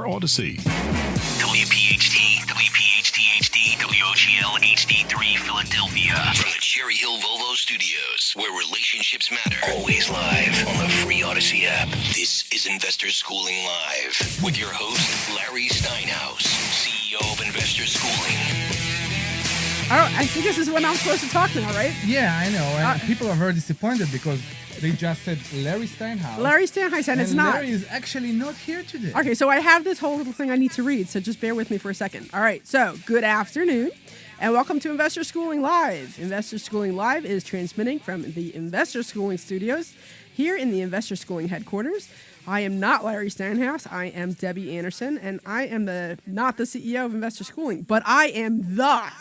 or Odyssey. WPHT, WPHT HD, WOGL HD3 Philadelphia. From the Cherry Hill Volvo Studios, where relationships matter. Always live on the free Odyssey app. This is Investor Schooling Live with your host, Larry Steinhaus, CEO of Investor Schooling. I think this is when I'm supposed to talk now, right? Yeah, I know. And people are very disappointed because they just said Larry Steinhaus. Larry Steinhaus, and it's not. Larry is actually not here today. Okay, so I have this whole little thing I need to read, so just bear with me for a second. All right, so good afternoon, and welcome to Investor Schooling Live. Investor Schooling Live is transmitting from the Investor Schooling Studios here in the Investor Schooling headquarters. I am not Larry Steinhaus. I am Debbie Anderson, and I am not the CEO of Investor Schooling, but I am the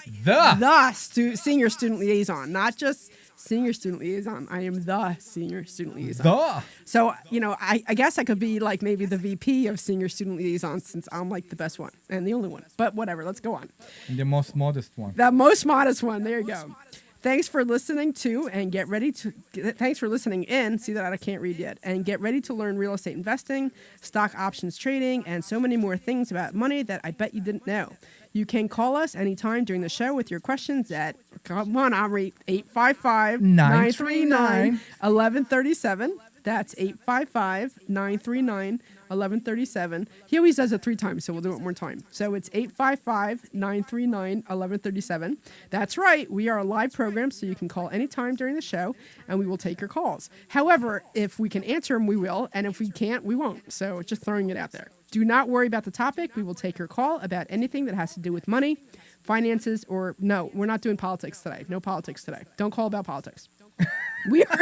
senior student liaison, not just senior student liaison. I am the senior student liaison. So, I guess I could be like maybe the VP of senior student liaison since I'm like the best one and the only one. But whatever, let's go on. And the most modest one. The most modest one. There you go. Thanks for listening to and thanks for listening in. See that I can't read yet. And get ready to learn real estate investing, stock options trading, and so many more things about money that I bet you didn't know. You can call us anytime during the show with your questions at, come on, Omri, 855-939-1137. That's 855-939-1137. He always does it 3 times, so we'll do it one more time. So it's 855-939-1137. That's right. We are a live program, so you can call anytime during the show, and we will take your calls. However, if we can answer them, we will, and if we can't, we won't. So just throwing it out there. Do not worry about the topic. We will take your call about anything that has to do with money, finances, or no, we're not doing politics today. No politics today. Don't call about politics. We are.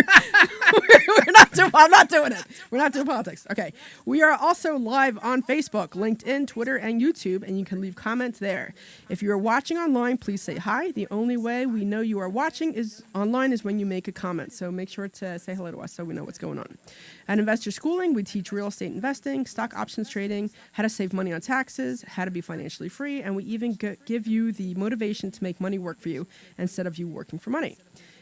I'm not doing it. We're not doing politics. Okay. We are also live on Facebook, LinkedIn, Twitter, and YouTube, and you can leave comments there. If you are watching online, please say hi. The only way we know you are watching is online is when you make a comment. So make sure to say hello to us so we know what's going on. At Investor Schooling, we teach real estate investing, stock options trading, how to save money on taxes, how to be financially free, and we even give you the motivation to make money work for you instead of you working for money.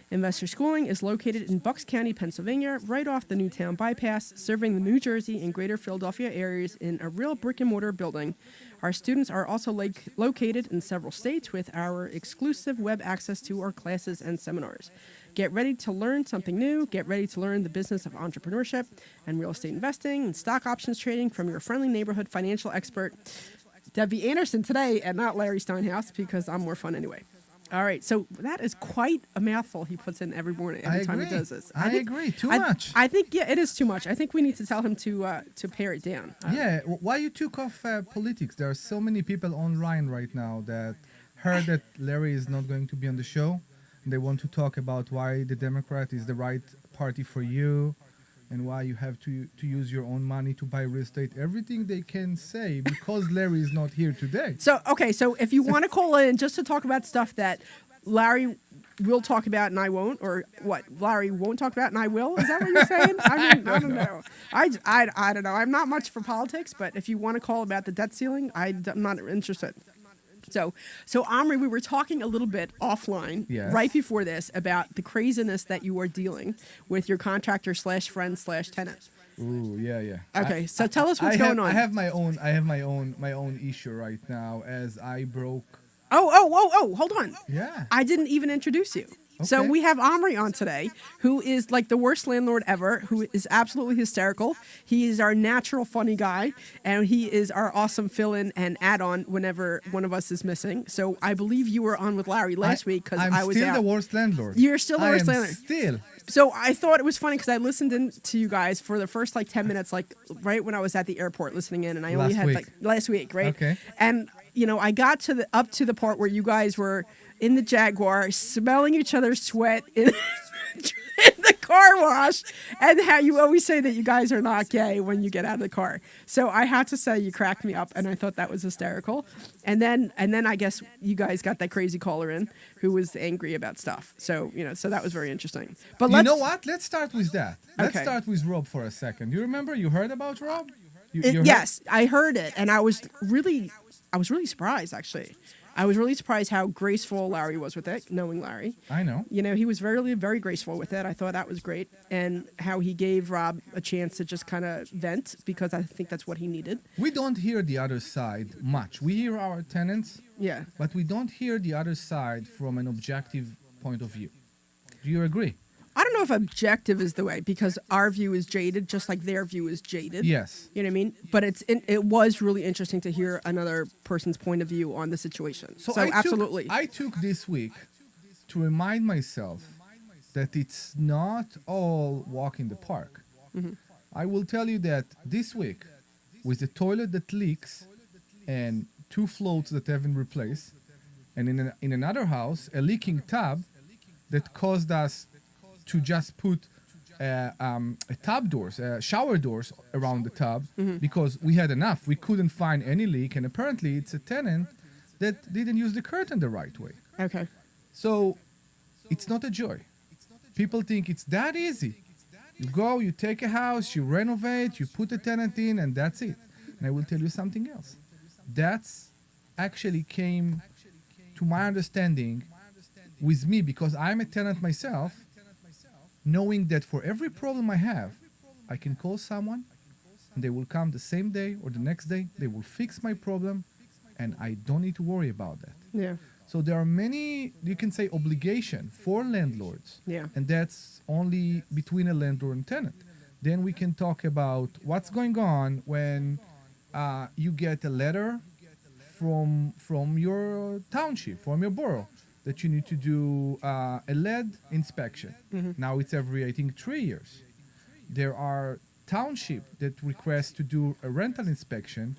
Investor Schooling is located in Bucks County, Pennsylvania, right off the Newtown bypass, serving the New Jersey and greater Philadelphia areas in a real brick-and-mortar building. Our students are also located in several states with our exclusive web access to our classes and seminars. Get ready to learn something new. Get ready to learn the business of entrepreneurship and real estate investing and stock options trading from your friendly neighborhood financial expert, Debbie Anderson, today, and not Larry Steinhaus, because I'm more fun anyway. All right, so that is quite a mouthful he puts in every morning, every time he does this. I agree, too much. I think, yeah, it is too much. I think we need to tell him to pare it down. Why you took off politics? There are so many people online right now that heard that Larry is not going to be on the show. And they want to talk about why the Democrat is the right party for you and why you have to use your own money to buy real estate. Everything they can say because Larry is not here today. So if you want to call in just to talk about stuff that Larry will talk about and I won't, or what Larry won't talk about and I will, is that what you're saying? I mean, I don't know. I don't know. I'm not much for politics, but if you want to call about the debt ceiling, I'm not interested. So Omri, we were talking a little bit offline right before this about the craziness that you are dealing with your contractor / friend / tenant. Ooh, yeah. Okay, so tell us what's going on. I have my own issue right now as I broke. Oh, hold on. Yeah. I didn't even introduce you. Okay. So we have Omri on today, who is like the worst landlord ever, who is absolutely hysterical. He is our natural funny guy, and he is our awesome fill-in and add-on whenever one of us is missing. So I believe you were on with Larry last week because I was out. I'm still the worst landlord. You're still the worst landlord. Still. So I thought it was funny because I listened to you guys for the first 10 minutes, right when I was at the airport listening in, and I only had last week, right? Okay. And I got up to the part where you guys were in the Jaguar, smelling each other's sweat in the car wash, and how you always say that you guys are not gay when you get out of the car. So I have to say you cracked me up, and I thought that was hysterical. And then I guess you guys got that crazy caller in who was angry about stuff. So so that was very interesting. But you know what? Let's start with that. Let's Okay. start with Rob for a second. You remember? You heard about Rob? Yes, I heard it, and I was really surprised actually. I was really surprised how graceful Larry was with it, knowing Larry. I know. You know, he was very, very graceful with it. I thought that was great. And how he gave Rob a chance to just kind of vent, because I think that's what he needed. We don't hear the other side much. We hear our tenants, Yeah. but we don't hear the other side from an objective point of view. Do you agree? I don't know if objective is the way, because our view is jaded, just like their view is jaded. Yes. You know what I mean? But it was really interesting to hear another person's point of view on the situation. So absolutely. I took this week to remind myself that it's not all walk in the park. Mm-hmm. I will tell you that this week, with the toilet that leaks and 2 floats that haven't replaced, and in another house, a leaking tub that caused us to just put shower doors around the tub because we had enough. We couldn't find any leak, and apparently it's a tenant that didn't use the curtain the right way. Okay. So it's not a joy. People think it's that easy. You go, you take a house, you renovate, you put a tenant in, and that's it. And I will tell you something else. That's actually came to my understanding with me, because I'm a tenant myself, knowing that for every problem I have, I can call someone and they will come the same day or the next day. They will fix my problem and I don't need to worry about that. Yeah. So there are many, you can say, obligation for landlords. Yeah. And that's only between a landlord and tenant. Then we can talk about what's going on when you get a letter from your township, from your borough, that you need to do a lead inspection. Now it's every, I think, 3 years. There are townships that request to do a rental inspection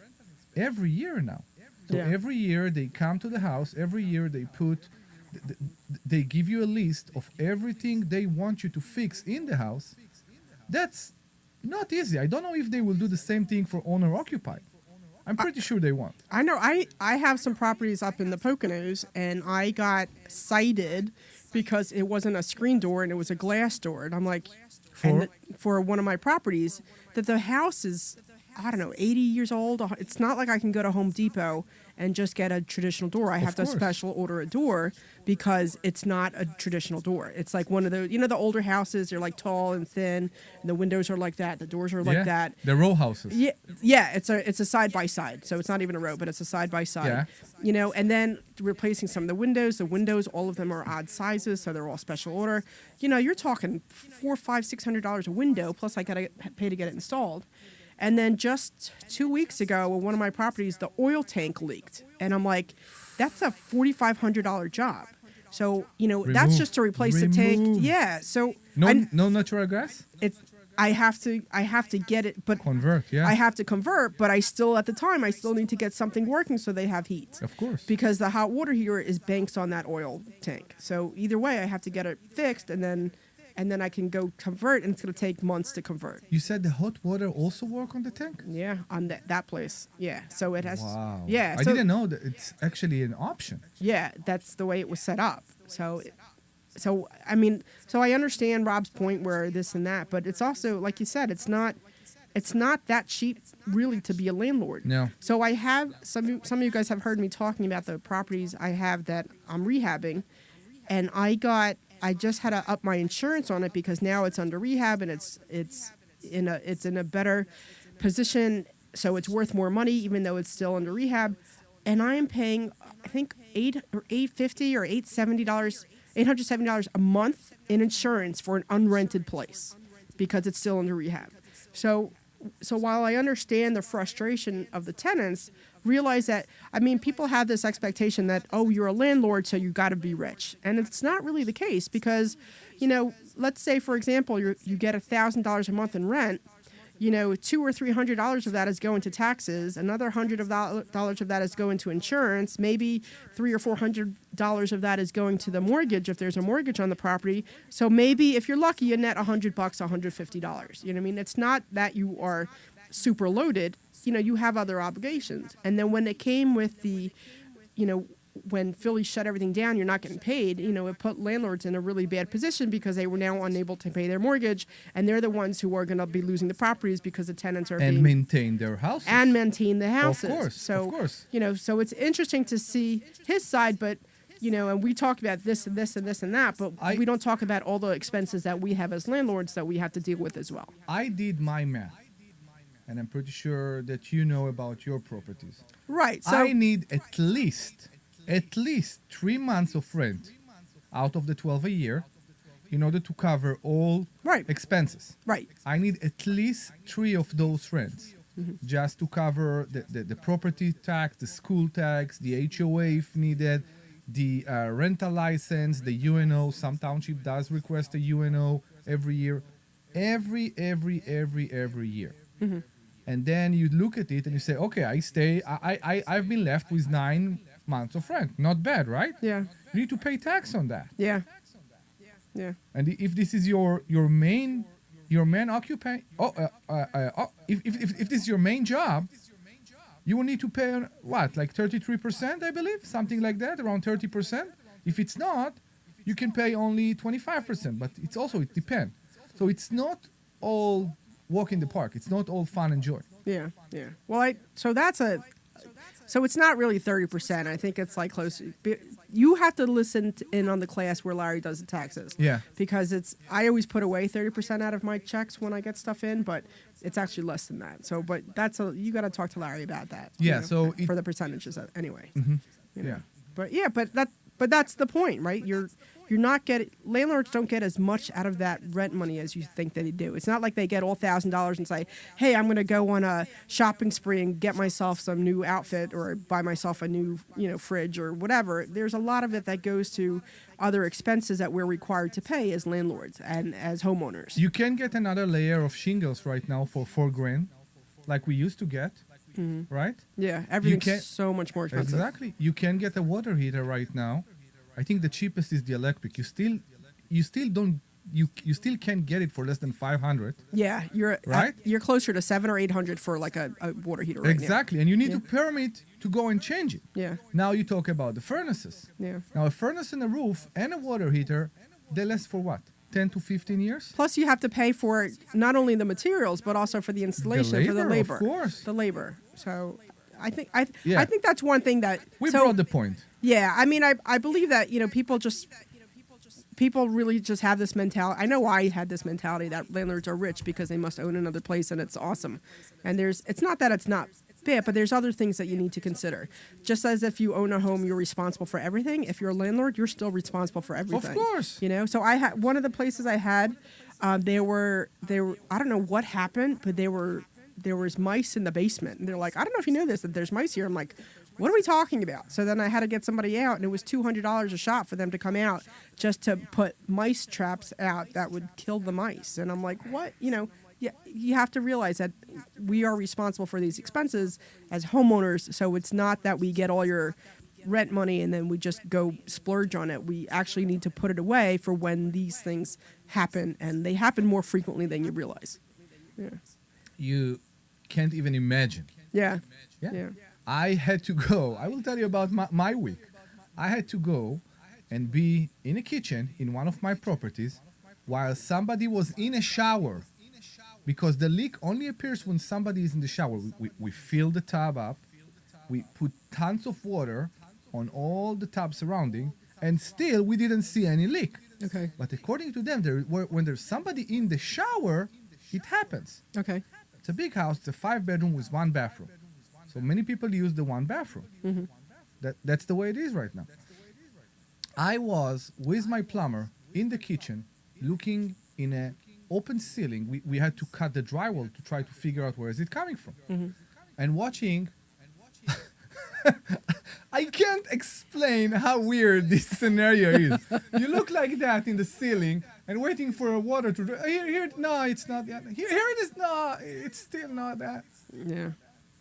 every year now. So every year they come to the house, every year they give you a list of everything they want you to fix in the house. That's not easy. I don't know if they will do the same thing for owner-occupied. I'm pretty sure they won't. I know. I have some properties up in the Poconos, and I got cited because it wasn't a screen door and it was a glass door. And I'm like, for one of my properties, that the house is, I don't know, 80 years old. It's not like I can go to Home Depot and just get a traditional door. I have to special order a door because it's not a traditional door. It's like one of the, the older houses, they're like tall and thin, and the windows are like that, the doors are like that. The row houses. Yeah, it's a side by side. So it's not even a row, but it's a side by side. Yeah. And then replacing some of the windows, all of them are odd sizes, so they're all special order. You're talking $400, $500, $600 a window, plus I gotta pay to get it installed. And then just 2 weeks ago, on one of my properties, the oil tank leaked. And I'm like, that's a $4,500 job. So, that's just to replace the tank. Yeah. So no natural gas? I have to get it, but convert, yeah. I have to convert, but I still need to get something working so they have heat. Of course. Because the hot water heater is banks on that oil tank. So either way, I have to get it fixed, and then I can go convert, and it's going to take months to convert. You said the hot water also work on the tank? Yeah, on that place. Yeah, so it has. Wow. Yeah, I didn't know that it's actually an option. Yeah, that's the way it was set up. So I understand Rob's point where this and that, but it's also, like you said, it's not that cheap really to be a landlord. No. So I have some of you guys have heard me talking about the properties I have that I'm rehabbing, and I just had to up my insurance on it because now it's under rehab and it's in a better position, so it's worth more money even though it's still under rehab, and I am paying I think $850 or $870 a month in insurance for an unrented place because it's still under rehab. So while I understand the frustration of the tenants, realize that, people have this expectation that, oh, you're a landlord, so you got to be rich. And it's not really the case because, let's say, for example, you get $1,000 a month in rent, $200 or $300 of that is going to taxes. Another $100 of that is going to insurance. Maybe $300 or $400 of that is going to the mortgage if there's a mortgage on the property. So maybe if you're lucky, you net $100, $150. You know what I mean? It's not that you are super loaded. You have other obligations. And then when it came with the, when Philly shut everything down, you're not getting paid. It put landlords in a really bad position because they were now unable to pay their mortgage, and they're the ones who are going to be losing the properties because the tenants are And being maintain their houses. and maintain the houses. Of course, So, of course. So it's interesting to see his side, but and we talk about this and this and this and that, but we don't talk about all the expenses that we have as landlords that we have to deal with as well. I did my math, and I'm pretty sure that you know about your properties. Right. So I need at least 3 months of rent out of the 12 a year in order to cover all Right. expenses. Right. I need at least 3 of those rents just to cover the property tax, the school tax, the HOA if needed, the rental license, the UNO. Some township does request a UNO every year. Every year. And then you look at it and you say, okay, I've been left with 9 months of rent. Not bad, right? Yeah. You need to pay tax on that. Yeah. Yeah. And if this is your main occupation, if this is your main job, you will need to pay what, like 33%, I believe, something like that, around 30%. If it's not, you can pay only 25%. But it depends. So it's not all walk in the park. It's not all fun and joy. Yeah. Yeah. Well, so it's not really 30%. I think it's like close. You have to listen in on the class where Larry does the taxes. Yeah. Because I always put away 30% out of my checks when I get stuff in, but it's actually less than that. So, but you got to talk to Larry about that. Yeah. So for the percentages anyway. Yeah. But that's the point, right? You're not getting, landlords don't get as much out of that rent money as you think that they do. It's not like they get all $1,000 and say, hey, I'm going to go on a shopping spree and get myself some new outfit or buy myself a new, fridge or whatever. There's a lot of it that goes to other expenses that we're required to pay as landlords and as homeowners. You can get another layer of shingles right now for $4,000, like we used to get, right? Yeah, everything's so much more expensive. Exactly. You can get a water heater right now. I think the cheapest is the electric. You still can't get it for less than $500. Yeah, you're closer to $700 or $800 for like a water heater right now. Exactly, and you need to permit to go and change it. Yeah. Now you talk about the furnaces. Yeah. Now a furnace and a roof and a water heater, they last for what? 10 to 15 years? Plus you have to pay for not only the materials but also for the installation, for the labor. Of course. The labor. So I think that's one thing that we brought the point. Yeah, I mean, I believe that people really just have this mentality. I know I had this mentality that landlords are rich because they must own another place and it's awesome. And it's not that it's not bad, but there's other things that you need to consider. Just as if you own a home, you're responsible for everything. If you're a landlord, you're still responsible for everything. Of course. So I had one of the places I had, they were I don't know what happened, but there was mice in the basement, and they're like, I don't know if you know this, that there's mice here. I'm like, what are we talking about? So then I had to get somebody out, and it was $200 a shot for them to come out just to put mice traps out that would kill the mice. And I'm like, what? You have to realize that we are responsible for these expenses as homeowners. So it's not that we get all your rent money and then we just go splurge on it. We actually need to put it away for when these things happen, and they happen more frequently than you realize. Yeah. You can't even imagine. Yeah. Yeah. I had to go. I will tell you about my week. I had to go and be in a kitchen in one of my properties while somebody was in a shower, because the leak only appears when somebody is in the shower. We fill the tub up. We put tons of water on all the tub surrounding, and still we didn't see any leak. Okay. But according to them, when there's somebody in the shower, it happens. Okay. It's a big house. It's a 5-bedroom with 1 bathroom. So many people use the 1 bathroom. Mm-hmm. That's the way it is right now. I was with my plumber in the kitchen looking in an open ceiling. We had to cut the drywall to try to figure out where is it coming from. Mm-hmm. And watching, I can't explain how weird this scenario is. You look like that in the ceiling and waiting for a water to... Here, no, it's not that. Here it is. No, it's still not that. Yeah.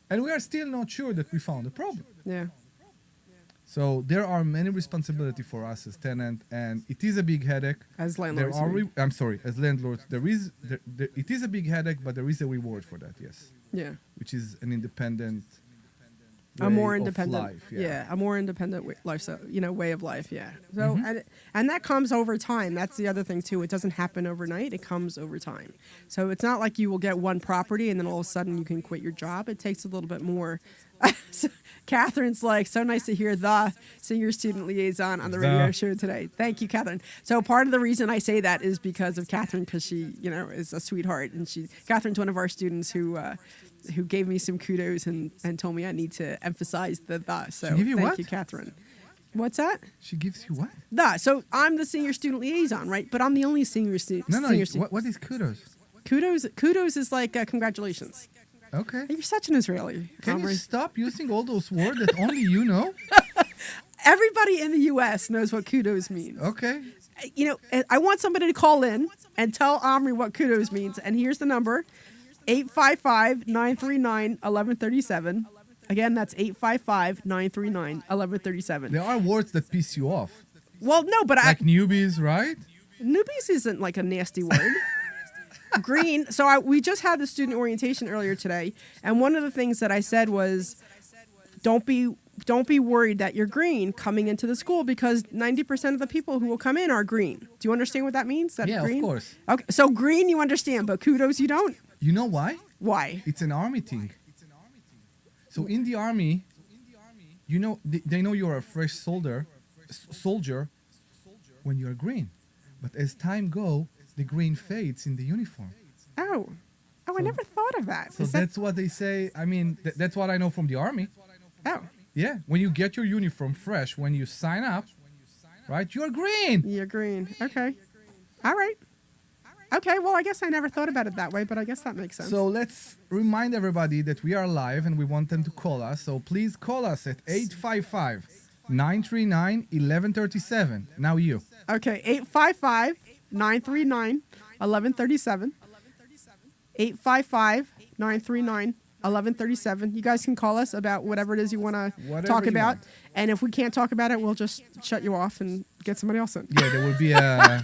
And we are still not sure that we found the problem. Yeah. So there are many responsibility for us as tenant, and it is a big headache. As landlords. As landlords, it is a big headache, but there is a reward for that, yes. Yeah. Which is an independent a more of independent life. Yeah. a more independent lifestyle, way of life. Yeah. So Mm-hmm. and that comes over time. That's the other thing too. It doesn't happen overnight. It comes over time. So it's not like you will get one property and then all of a sudden you can quit your job. It takes a little bit more. So Catherine's like, so nice to hear the senior student liaison on the radio show today. Thank you, Catherine. So part of the reason I say that is because of Catherine, because she, is a sweetheart, and Catherine's one of our students who gave me some kudos and told me I need to emphasize the. So She give you thank what? you, Catherine. What's that? She gives you what? The. So I'm the senior student liaison, right? But I'm the only senior student. No. What is kudos? Kudos is like congratulations. Okay. You're such an Israeli. Can you Omri. stop using all those words that only you know? Everybody in the U.S. knows what kudos means. Okay. I want somebody to call in and tell Omri what kudos means. And here's the number, 855-939-1137. Again, that's 855-939-1137. There are words that piss you off. Well, no, but Like newbies, right? newbies isn't like a nasty word. Green. So we just had the student orientation earlier today. And one of the things that I said was, don't be worried that you're green coming into the school, because 90% of the people who will come in are green. Do you understand what that means? That Yeah, green? of course. Okay, so green you understand, but kudos you don't? You know why? Why? It's an army thing. So in the army, they know you're a fresh soldier when you're green. But as time goes, the green fades in the uniform. Oh, I never thought of that. So Is that- that's what they say. I mean, that's what I know from the army. Oh, Yeah, when you get your uniform fresh, when you sign up, right, you're green. you're green. Okay. All right. Okay, well, I guess I never thought about it that way, but I guess that makes sense. So let's remind everybody that we are live and we want them to call us. So please call us at 855-939-1137. Now you. Okay, 855-939-1137. 855-939-1137. You guys can call us about whatever it is you want to Whatever talk you about. want. And if we can't talk about it, we'll just shut you off and get somebody else in. Yeah, there will be a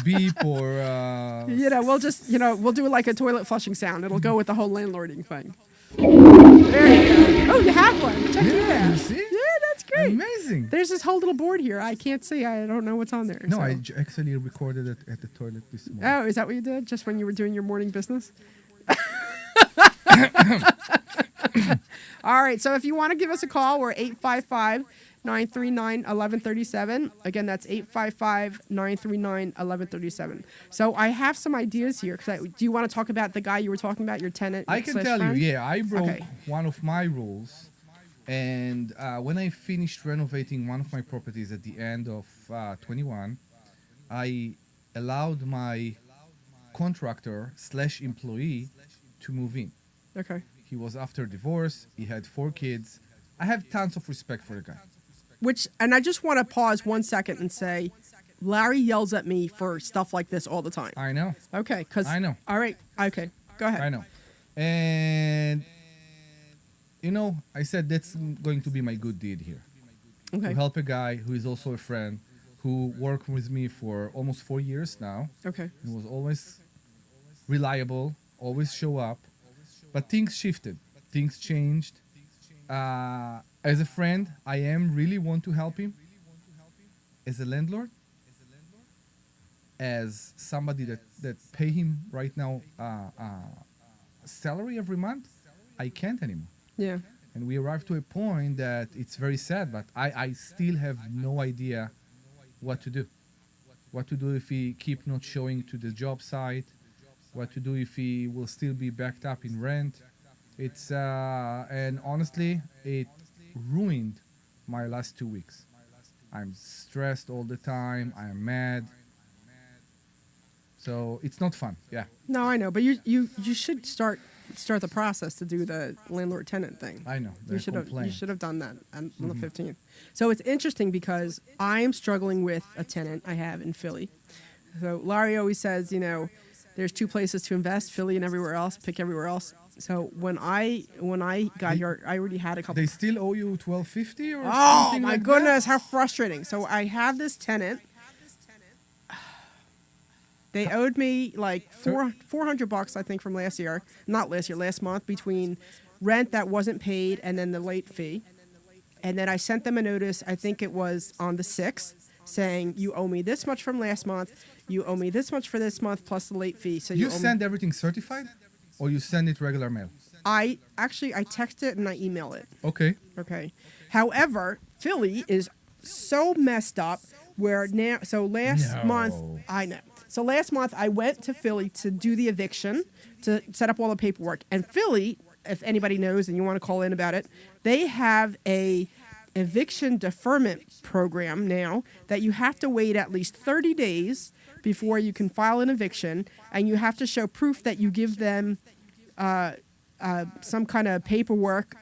beep or... We'll just, we'll do like a toilet flushing sound. It'll go with the whole landlording thing. There you go. Oh, you have one. Check it Yeah, out. you see? Yeah, that's great. Amazing. There's this whole little board here. I can't see. I don't know what's on there. No, so. I actually recorded it at the toilet this morning. Oh, is that what you did? Just when you were doing your morning business? All right. So if you want to give us a call, we're 855-939-1137. Again, that's 855-939-1137. So I have some ideas here. Do you want to talk about the guy you were talking about, your tenant? I can slash tell friend? you, yeah, I broke Okay. one of my rules. And when I finished renovating one of my properties at the end of 21, I allowed my contractor / employee to move in. Okay. He was after divorce. He had 4 kids. I have tons of respect for the guy. And I just want to pause 1 second and say, Larry yells at me for stuff like this all the time. I know. Okay. I know. All right. Okay. Go ahead. I know. And, I said that's going to be my good deed here. Okay. To help a guy who is also a friend who worked with me for almost 4 years now. Okay. He was always reliable, always show up. But things shifted. Things changed. As a friend, I really want to help him. As a landlord, as somebody that pay him right now salary every month, I can't anymore. Yeah. And we arrived to a point that it's very sad, but I still have no idea what to do. What to do if he keep not showing to the job site. What to do if he will still be backed up in rent. It's and honestly, it ruined my last 2 weeks. I'm stressed all the time. I'm mad. So it's not fun. Yeah. No, I know, but you should start the process to do the landlord tenant thing. I know. You should complain. have done that on the 15th. So it's interesting because I am struggling with a tenant I have in Philly. So Larry always says, there's 2 places to invest, Philly and everywhere else. Pick everywhere else. So when I got here, I already had a couple. They still owe you $12.50 or Oh something my like goodness, how frustrating! So I have this tenant. They owed me like $400, I think, from last year. Not last year, last month, between rent that wasn't paid, and then the late fee. And then I sent them a notice, I think it was on the 6th, saying, you owe me this much from last month, you owe me this much for this month, plus the late fee. So You owe me. send everything certified, or you send it regular mail? I text it and I email it. Okay. Okay. However, Philly is so messed up where now, so last No. month, I know. So last month I went to Philly to do the eviction, to set up all the paperwork. And Philly, if anybody knows and you want to call in about it, they have a eviction deferment program now that you have to wait at least 30 days before you can file an eviction, and you have to show proof that you give them some kind of paperwork.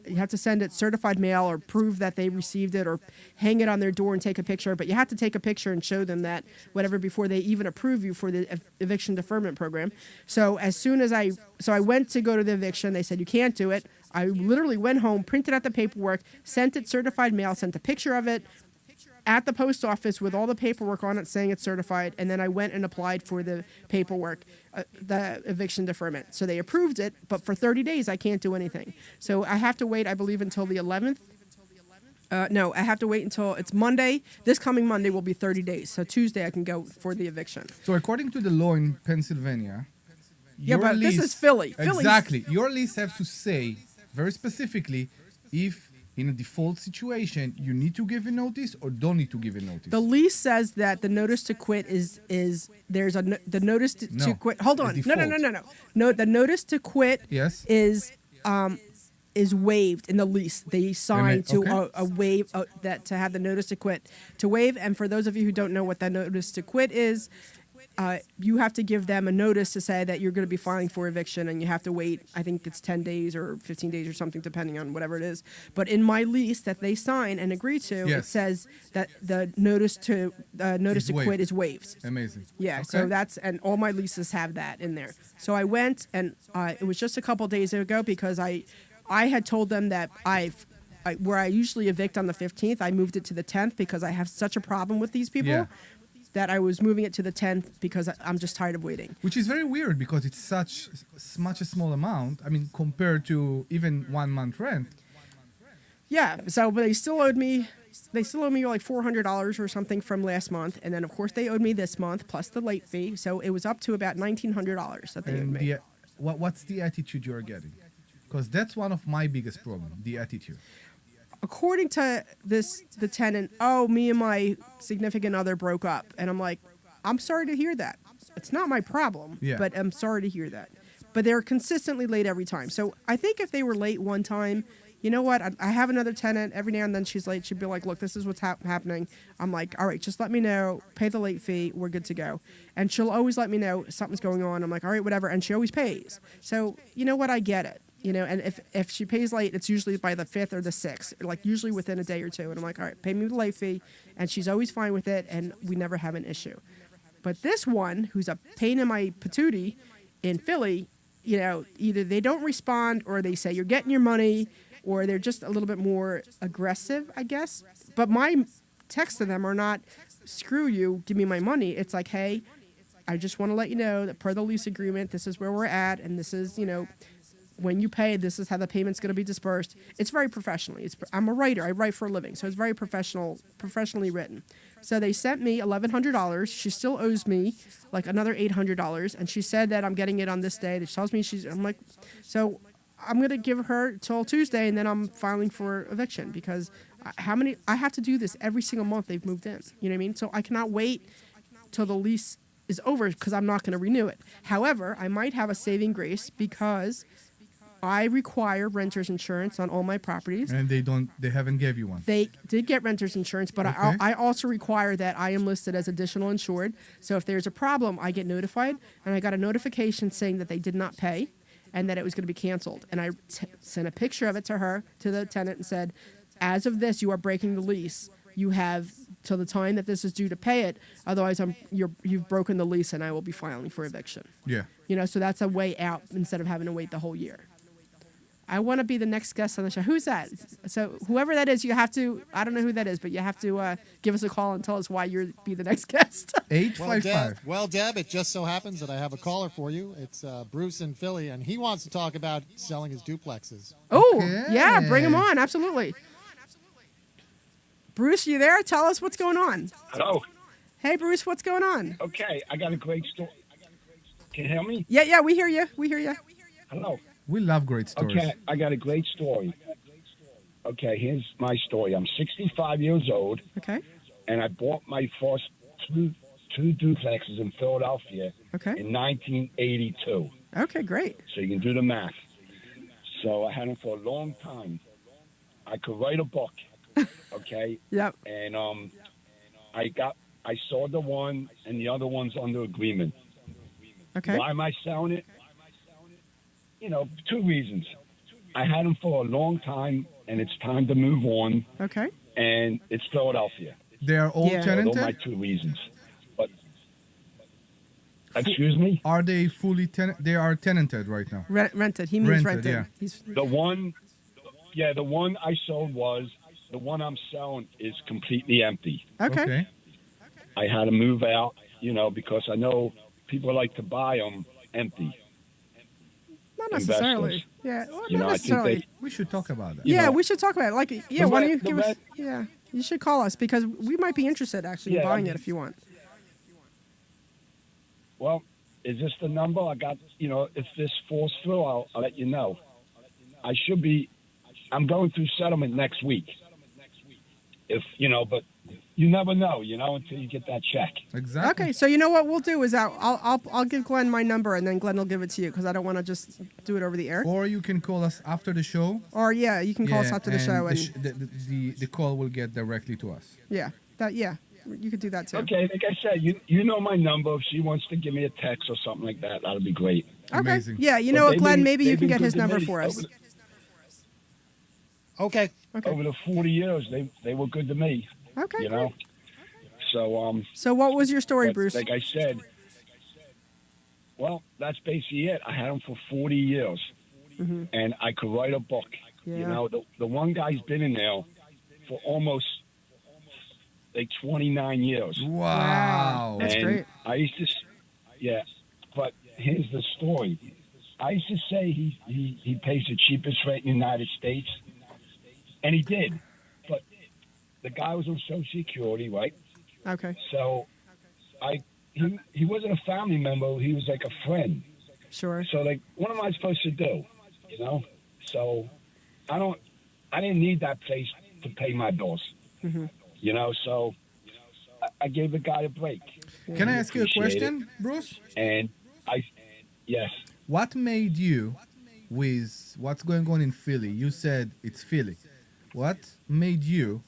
You have to send it certified mail or prove that they received it, or hang it on their door and take a picture. But you have to take a picture and show them that, whatever, before they even approve you for the eviction deferment program. So as soon as I went to go to the eviction, they said, you can't do it. I literally went home, printed out the paperwork, sent it certified mail, sent a picture of it at the post office with all the paperwork on it saying it's certified, and then I went and applied for the paperwork, the eviction deferment. So they approved it, but for 30 days I can't do anything. So I have to wait, I believe, until the 11th. No, I have to wait until it's Monday. This coming Monday will be 30 days. So Tuesday I can go for the eviction. So according to the law in Pennsylvania, Yeah, your but this is Philly. Philly's- Exactly. Your lease have to say very specifically if in a default situation you need to give a notice or don't need to give a notice. The lease says that the notice to quit is there's the notice to No, quit. Hold it's on, default. no. The notice to quit Yes. is waived in the lease. They sign to Okay. a waive that to have the notice to quit to waive. And for those of you who don't know what that notice to quit is, you have to give them a notice to say that you're going to be filing for eviction, and you have to wait. I think it's 10 days or 15 days or something, depending on whatever it is. But in my lease that they sign and agree to, it Yes. says that the notice to Is quit waived. is waived. Amazing. Yeah, Okay. so and all my leases have that in there. So I went, and it was just a couple days ago, because I had told them that where I usually evict on the 15th, I moved it to the 10th because I have such a problem with these people. Yeah. That I was moving it to the 10th because I'm just tired of waiting. Which is very weird because it's such a small amount. I mean, compared to even 1 month rent. Yeah, so but they still owed me like $400 or something from last month, and then of course they owed me this month plus the late fee, so it was up to about $1,900 that they owed And me. what's the attitude you're getting? Because that's one of my biggest problems, the attitude. According to the tenant, me and my significant other broke up, and I'm like, I'm sorry to hear that. It's not my problem, Yeah. but I'm sorry to hear that. But they're consistently late every time. So I think if they were late one time, you know what? I have another tenant. Every now and then she's late. She'd be like, look, this is what's happening. I'm like, all right, just let me know. Pay the late fee. We're good to go. And she'll always let me know something's going on. I'm like, all right, whatever. And she always pays. So you know what? I get it. You know, and if she pays late, it's usually by the 5th or the 6th, like usually within a day or two. And I'm like, all right, pay me the late fee. And she's always fine with it, and we never have an issue. But this one, who's a pain in my patootie in Philly, you know, either they don't respond, or they say you're getting your money, or they're just a little bit more aggressive, I guess. But my texts to them are not, screw you, give me my money. It's like, hey, I just want to let you know that per the lease agreement, this is where we're at, and this is, you know, when you pay, this is how the payment's going to be dispersed. It's very professionally. I'm a writer. I write for a living, so it's very professionally written. So they sent me $1,100. She still owes me like another $800, and she said that I'm getting it on this day. She tells me I'm like, so I'm going to give her till Tuesday, and then I'm filing for eviction, because I have to do this every single month they've moved in. You know what I mean? So I cannot wait till the lease is over, because I'm not going to renew it. However, I might have a saving grace, because I require renter's insurance on all my properties. And they haven't gave you one. They did get renter's insurance, but Okay. I also require that I am listed as additional insured. So if there's a problem, I get notified, and I got a notification saying that they did not pay and that it was going to be canceled. And I sent a picture of it to the tenant, and said, as of this, you are breaking the lease. You have till the time that this is due to pay it. Otherwise, you've broken the lease, and I will be filing for eviction. Yeah. You know, so that's a way out instead of having to wait the whole year. I want to be the next guest on the show. Who's that? So whoever that is, you have to. I don't know who that is, but you have to give us a call and tell us why you're be the next guest. 855. Deb, it just so happens that I have a caller for you. It's Bruce in Philly, and he wants to talk about selling his duplexes. Oh, Okay. yeah, bring him on. Absolutely. Bruce, you there? Tell us what's going on. Hello. Hey, Bruce, what's going on? Okay, I got a great story. Can you hear me? Yeah, we hear you. We hear you. Hello. We love great stories. Okay, I got a great story. Okay, here's my story. I'm 65 years old, Okay. and I bought my first two duplexes in Philadelphia Okay. in 1982. Okay, great. So you can do the math. So I had them for a long time. I could write a book. Okay, Yep. and I sold the one, and the other one's under agreement. Okay. Why am I selling it? You know, two reasons. I had them for a long time, and it's time to move on, Okay. and it's Philadelphia. They are all Yeah. So those are my tenanted? two reasons. But, excuse me? Are they fully tenanted? They are tenanted right now. Rented. He means Rented, rented. yeah. He's The one I sold was, the one I'm selling is completely empty. okay. I had to move out, you know, because I know people like to buy them empty. Not necessarily. Investors. Yeah. Well, You not know, I think necessarily. We should talk about that. Yeah, know, we should talk about it. Like, yeah, why don't you the give us? red- Yeah, you should call us because we might be interested actually in Yeah, buying I it mean- if you want. Well, is this the number? I got, you know, if this falls through, I'll let you know. I'm going through settlement next week. If, you know, but you never know, you know, until you get that check. Exactly. Okay, so you know what we'll do is I'll give Glenn my number and then Glenn will give it to you because I don't want to just do it over the air. Or you can call us after the show. Or yeah, you can call us after the show and the call will get directly to us. yeah, you could do that too. Okay, like I said, you know my number. If she wants to give me a text or something like that, that'll be great. Okay. Amazing. Yeah, you But know what, they've Glenn? been- Maybe you they've can been get his good to number me for us. Okay. Okay. Over the 40 years, they were good to me, Okay. you Great. know. So So what was your story, but Bruce? like I said, well, that's basically it. I had them for 40 years, and I could write a book. Yeah. You know, the one guy's been in there for almost like 29 years. Wow. That's and great. I used to, yeah, but here's the story. I used to say he pays the cheapest rate in the United States, and he did. But the guy was on Social Security, right? Okay. So he wasn't a family member. He was like a friend. Sure. So like, what am I supposed to do? You know? So I didn't need that place to pay my bills. You know, so I gave the guy a break. Can I ask you a Appreciate question, Bruce? And yes. What made you, with what's going on in Philly, you said it's Philly. What made you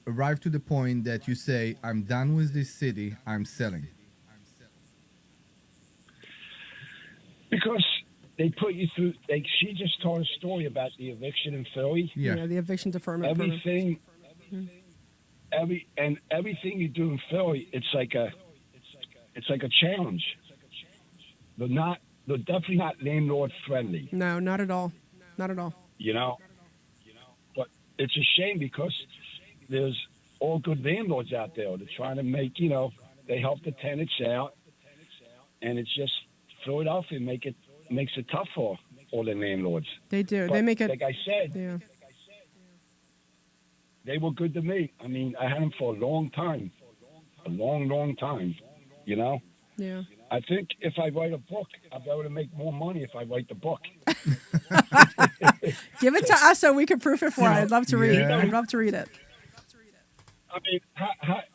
arrive to the point that you say, I'm done with this city, I'm selling? Because they put you through, like she just told a story about the eviction in Philly. Yeah. The eviction deferment program. Everything, everything you do in Philly, it's like a challenge. They're definitely not landlord friendly, No, not at all. Not at all. you know. But it's a shame because there's all good landlords out there. They're trying to make, you know, they help the tenants out, and it's just Philadelphia makes it tough for all the landlords. They do. But They make it. like I said, Yeah. they were good to me. I mean, I had them for a long time, long time, you know. Yeah. I think if I write a book, I'll be able to make more money if I write the book. Give it to us so we can proof it for you. I'd love to read. Yeah. I'd love to read it. I mean,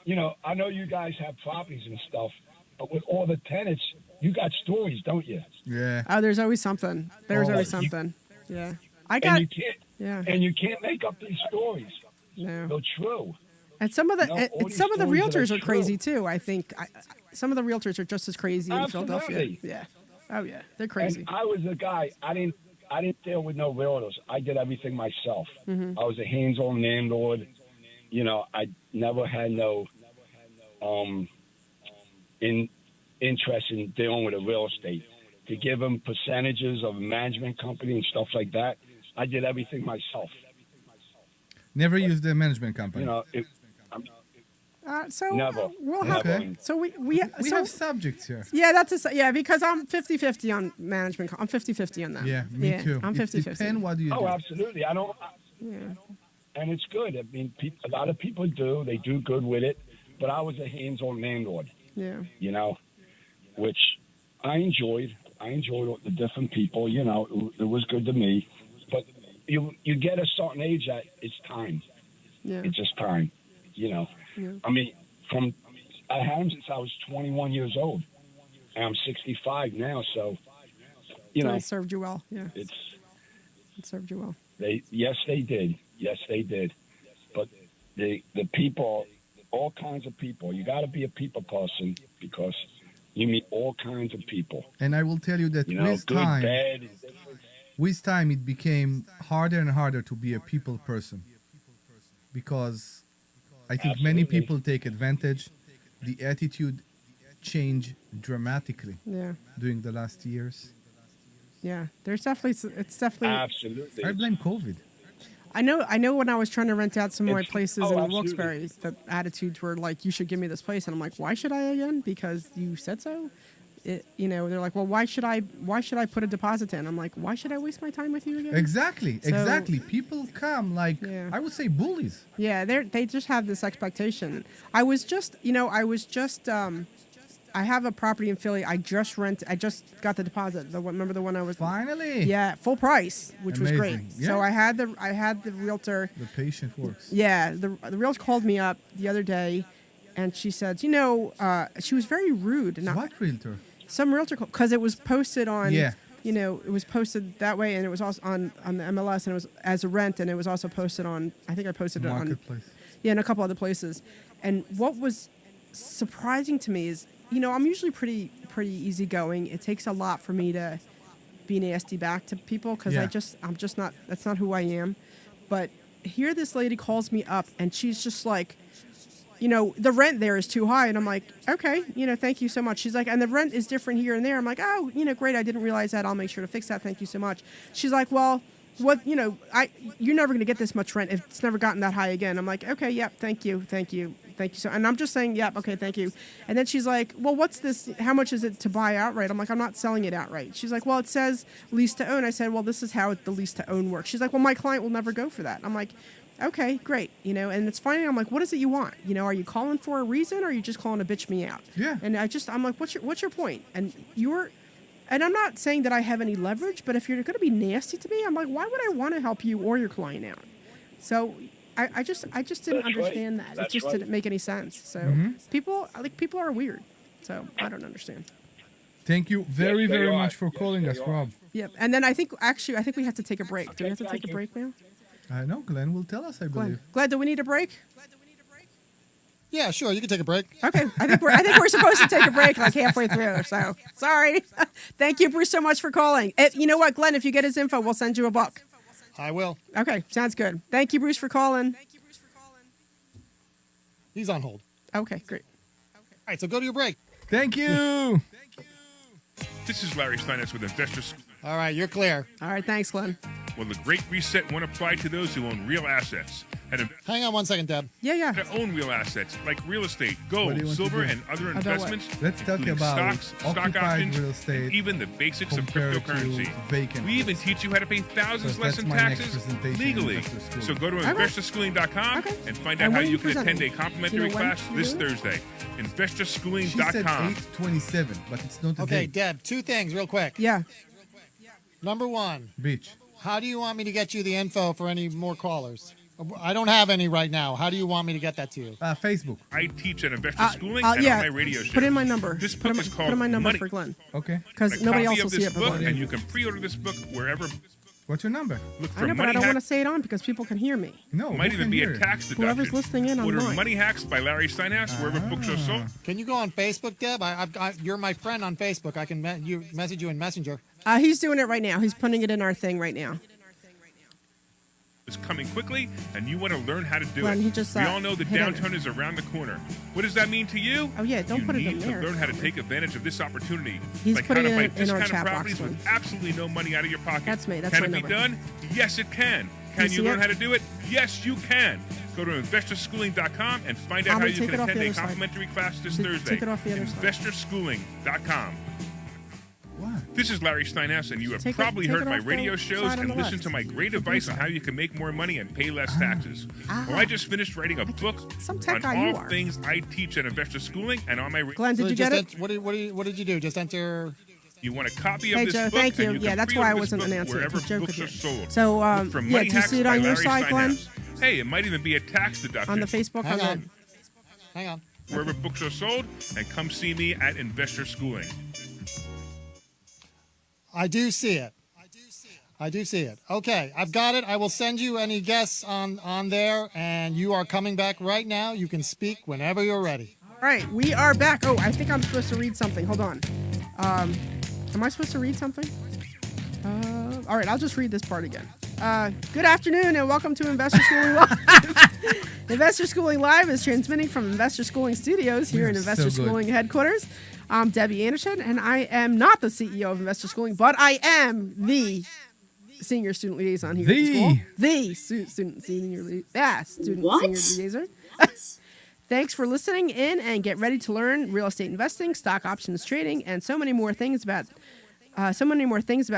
you know, I know you guys have properties and stuff, but with all the tenants, you got stories, don't you? Yeah. Oh, there's always something. There's Oh, always you- something. Yeah. I And got. you can't, Yeah. and you can't make up these stories. No. They're true. And some of the You know, all these some of the stories that realtors are are true. crazy too. I think some of the realtors are just as crazy in Philadelphia. Absolutely. Yeah. Oh yeah, they're crazy. And I was a guy. I didn't deal with no realtors. I did everything myself. I was a hands-on landlord. You know, I never had no interest in dealing with a real estate. to give them percentages of a management company and stuff like that. I did everything myself. Never used the management company. You know, So never. we'll have. Okay. So we we so, have subjects here. yeah, yeah, because I'm 50-50 on management. I'm 50-50 on that. Yeah, me too. I'm It 50-50. depends what do you Oh, do. absolutely. I don't. Yeah. And it's good. I mean, a lot of people do. They do good with it. But I was a hands-on landlord, Yeah. you know, which I enjoyed. I enjoyed the different people. You know, it was good to me. But you get a certain age that it's time. Yeah. It's just time. You know. Yeah. I mean, I had him since I was 21 years old, and I'm 65 now. So, you know, It served you well. Yeah. it served you well. Yes, they did. Yes, they did. But the people, all kinds of people. You got to be a people person because you meet all kinds of people. And I will tell you that You know, with good, time, bad, and different. with time, it became harder and harder to be a people person because I think many Absolutely. people take advantage. The attitude changed dramatically Yeah. during the last years. Yeah. It's definitely. Absolutely. I blame COVID. I know when I was trying to rent out some of my It's- places oh, in absolutely. Wilkes-Barre, the attitudes were like, you should give me this place. And I'm like, why should I again? Because you said so? They're like, well, why should I put a deposit in? I'm like, why should I waste my time with you again? Exactly, So- exactly. People come like, Yeah. I would say bullies. Yeah, they just have this expectation. I have a property in Philly. I just got the deposit. Remember the one I was. Finally. Yeah, full price, which was great. Amazing. So Yeah. I had the realtor. The patient works. Yeah, the realtor called me up the other day, and she said, she was very rude. And What realtor? some realtor because it was posted on. Yeah. It was posted that way, and it was also on the MLS, and it was as a rent, and it was also posted on. I think I posted it on. Marketplace. Yeah, and a couple other places. And what was surprising to me is, I'm usually pretty easygoing. It takes a lot for me to be nasty back to people because Yeah. I'm just not. That's not who I am. But here, this lady calls me up, and she's just like, the rent there is too high, and I'm like, okay, thank you so much. She's like, and the rent is different here and there. I'm like, oh, great. I didn't realize that. I'll make sure to fix that. Thank you so much. She's like, well, what, you're never going to get this much rent if it's never gotten that high again. I'm like, okay, yep, thank you. So, and I'm just saying, yep, okay, thank you. And then she's like, well, what's this? How much is it to buy outright? I'm like, I'm not selling it outright. She's like, well, it says lease to own. I said, well, this is how the lease to own works. She's like, well, my client will never go for that. I'm like, okay, great. And it's funny. I'm like, what is it you want? Are you calling for a reason, or are you just calling to bitch me out? Yeah. And I'm like, what's your point? And I'm not saying that I have any leverage, but if you're going to be nasty to me, I'm like, why would I want to help you or your client out? So I just didn't That's right. understand that. It That's just right. didn't make any sense. So people are weird. So I don't understand. Thank you very, Yes, they very are. much for Yes, calling they us, are. Rob. Yep. And then I think we have to take a break. Do we have to thank take a you. break now? I know Glenn will tell us, I believe. Glenn, do we need a break? Yeah, sure. You can take a break. Okay, I think we're supposed to take a break like halfway through. So sorry. Thank you, Bruce, so much for calling. You know what, Glenn? If you get his info, we'll send you a buck. I will. Okay, sounds good. Thank you, Bruce, for calling. He's on hold. Okay, great. All right, so go to your break. Thank you. This is Larry Steinitz with Investors. All right, you're clear. All right, thanks, Glenn. Will the Great Reset won't apply to those who own real assets and Hang on one second, Deb. Yeah. own real assets like real estate, What gold, do you want to silver, do? and other About investments. Let's talk including about stocks, stock occupied options, real estate and even the basics of compared to cryptocurrency. vacant We even real teach you how to pay thousands So less that's in my next taxes presentation in legally. Investor School. So go to Okay. investorschooling.com Okay. and find And out how when are you you can attend a presenting? complimentary Do you know when class you're this doing it? Thursday. She said Investorschooling.com. 8:27, but it's not a Okay, date. Deb, two things real quick. Yeah. Number one, Bitch. how do you want me to get you the info for any more callers? I don't have any right now. How do you want me to get that to you? Facebook. I teach at Investor Schooling and yeah. on my radio show. Put in my number. This put book in, is put called in my number Money. for Glenn Okay. because A nobody copy else will of see this it but book, Glenn. and you can pre-order this book wherever. What's your number? Look I for know, but I Money don't want to Hacks. say it on because people can hear me. No. Might who even can be hear a it? tax deduction. Whoever's listening in Order online. Money Hacks by Larry Steinhaus wherever books are sold. Can you go on Facebook, Deb? You're my friend on Facebook. I can message you in Messenger. He's doing it right now. He's putting it in our thing right now. is coming quickly, and you want to learn how to do Glenn, it. he just, we all know the hit downturn is around the corner. What does that mean to you? Oh, yeah, don't you put it in need there. to learn how to take advantage of this opportunity. He's like putting how to buy it in our discounted chat box, properties Glenn. with absolutely no money out of your pocket. That's me. That's can my it be number. done? Yes, it can. Can You you see learn it? how to do it? Yes, you can. Go to investorschooling.com and find out I'm how gonna you take can it off the attend a other side. complimentary class this Take Thursday. it off the other side. Investorschooling.com. What? This is Larry Steinhaus, and you have Take it- probably take heard it my off the radio shows side on and the listened left. to my great advice on how you can make more money and pay less taxes. Well, I just finished writing a book Some tech on guy you all are. things I teach at Investor Schooling and on my. Glenn, did So you get just it? what did you do? Just enter. You want a copy of Hey, this Joe, book? thank you. And Yeah, can that's why I pre-order this wasn't book announcing it. wherever Just joke books with are you. sold. So, Look for yeah, Money do you Hacks see it by on your Larry side, Glenn? Steinhaus. Hey, it might even be a tax deduction. On the Facebook? Hang on on. the- Hang on. Wherever books are sold, and come see me at Investor Schooling. I do see it. I do see it. Okay, I've got it. I will send you any guests on there, and you are coming back right now. You can speak whenever you're ready. All right, we are back. Oh, I think I'm supposed to read something. Hold on. Am I supposed to read something? All right, I'll just read this part again. Good afternoon and welcome to Investor Schooling Live. Investor Schooling Live is transmitting from Investor Schooling Studios here in Yeah, Investor so good. Schooling headquarters. I'm Debbie Anderson, and I am not the CEO of Investor Schooling, but I am the senior student liaison here at the school. The student senior liaison. Thanks for listening in, and get ready to learn real estate investing, stock options trading, and so many more things about